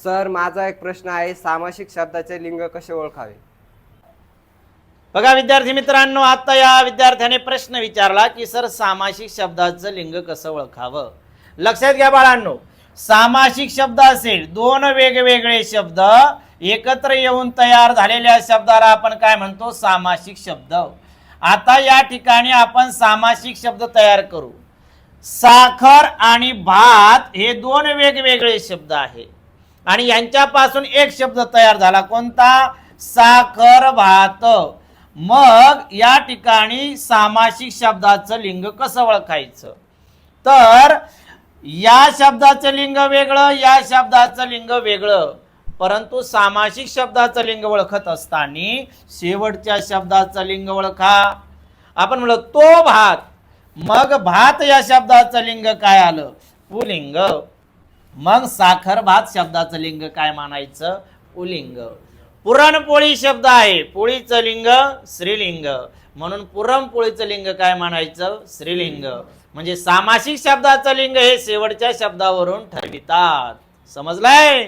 Sir माझा एक प्रश्न आहे, सामासिक शब्दाचे लिंग कसे ओळखावे? बघा विद्यार्थी मित्रांनो, आता या विद्यार्थ्याने प्रश्न विचारला की सर सामासिक शब्दाचं लिंग कसं ओळखावं. लक्षात घ्या बाळांनो, सामासिक शब्द असेल, दोन वेगवेगळे शब्द एकत्र येऊन तयार झालेल्या शब्दाला आपण काय म्हणतो? सामासिक शब्द. आता या ठिकाणी आपण सामासिक शब्द तयार करू. साखर आणि भात हे दोन वेगवेगळे शब्द आहे आणि यांच्यापासून एक शब्द तयार झाला, कोणता? साखर भात. मग या ठिकाणी सामासिक शब्दाचं लिंग कसं ओळखायचं? तर या शब्दाचं लिंग वेगळं, या शब्दाचं लिंग वेगळं, परंतु सामासिक शब्दाचं लिंग ओळखत असताना शेवटच्या शब्दाचं लिंग ओळखा. आपण म्हणलो तो भात, मग भात या शब्दाचं लिंग काय आलं? पुल्लिंग. मग साखर भात शब्दाचं लिंग काय मानायचं? पुल्लिंग. पुरणपोळी शब्द आहे, पोळीचं लिंग स्त्रीलिंग, म्हणून पुरणपोळीचं लिंग काय मानायचं? स्त्रीलिंग. म्हणजे सामासिक शब्दाचं लिंग हे शेवटच्या शब्दावरून ठरवितात. समजलंय?